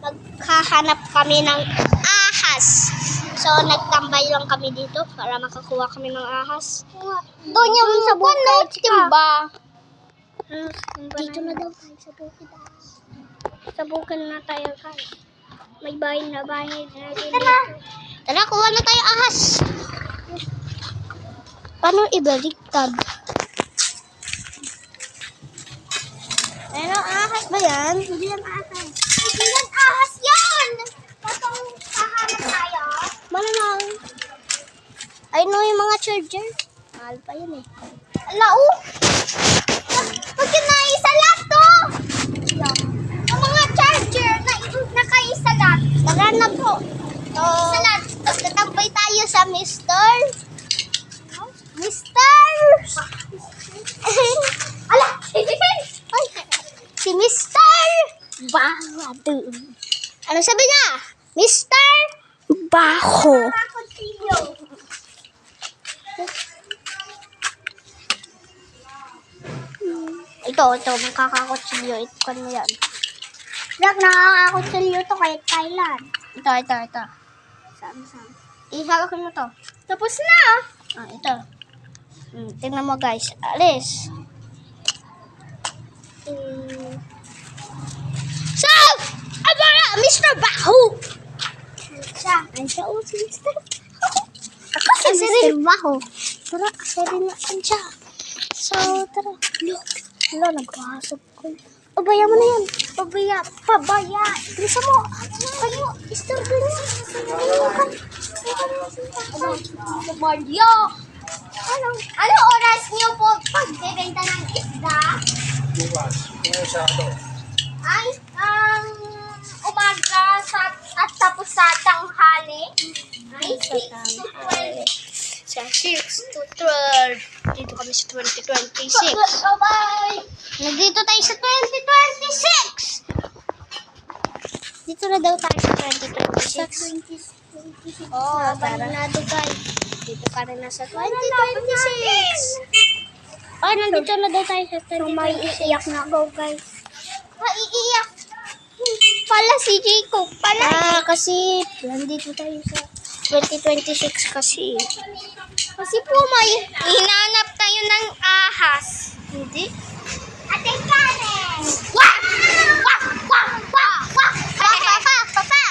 maghahanap kami ng ahas. So, nagtambay lang kami dito para makakuha kami ng ahas. Doon yung sa bukid, timba. Dito na daw tayo sa bukid. Sa bukid na tayo guys. May bahay na dito. Tara, kuha na tayo ahas. Paano ibaliktad? Pero ahas ba yan? Hindi yan ahas. Hindi yan ahas yan! Patong kahanap tayo. Malamang. Ay no, yung mga charger. Mahal pa yun eh. Alau! Huwag yun na isalat to! Yung mga charger na nakaisalat. Tara na po. Isalat. Tapos natambay tayo sa Mister. Ala! Ay, si Mister Bahado. Ano sabi niya? Mister Baho. Ito, makakakutsilyo. Ito mo yan. Dak, nakakakutsilyo to kahit kailan. Ito. Sam. Ihawak mo to. Tapos na. Ito. Tingnan mo guys. Alis. So, abara, Mr. Baho. Siya si Mr. Baho. Ako si Mr. Baho. Tara, sorry na siya. So, tara. Look. Wala, nagkahasap ko. Pabaya mo na yan. Pabaya. Bisa mo. Kayo, istorbo niya. Pabaya. Ano oras niyo po pagbebenta ng isda? Bukas. Ay, umaga at tapos sa tanghali. Ay, 6 to 12. Sa 6 to 12. Dito kami sa 2026. Bye-bye! Nandito tayo sa 2026! Dito na daw tayo sa 2026. Barinado guys. Dito ka rin na sa 2026. Nandito na daw tayo sa 2026. May iiyak na ako guys. Maiiyak. Pala si Jacob. Kasi nandito tayo sa 2026 kasi. Kasi po may hinanap tayo ng ahas. Hindi? Ate Karen! Wah! Wah! Wah! Wah! Wah! Papa!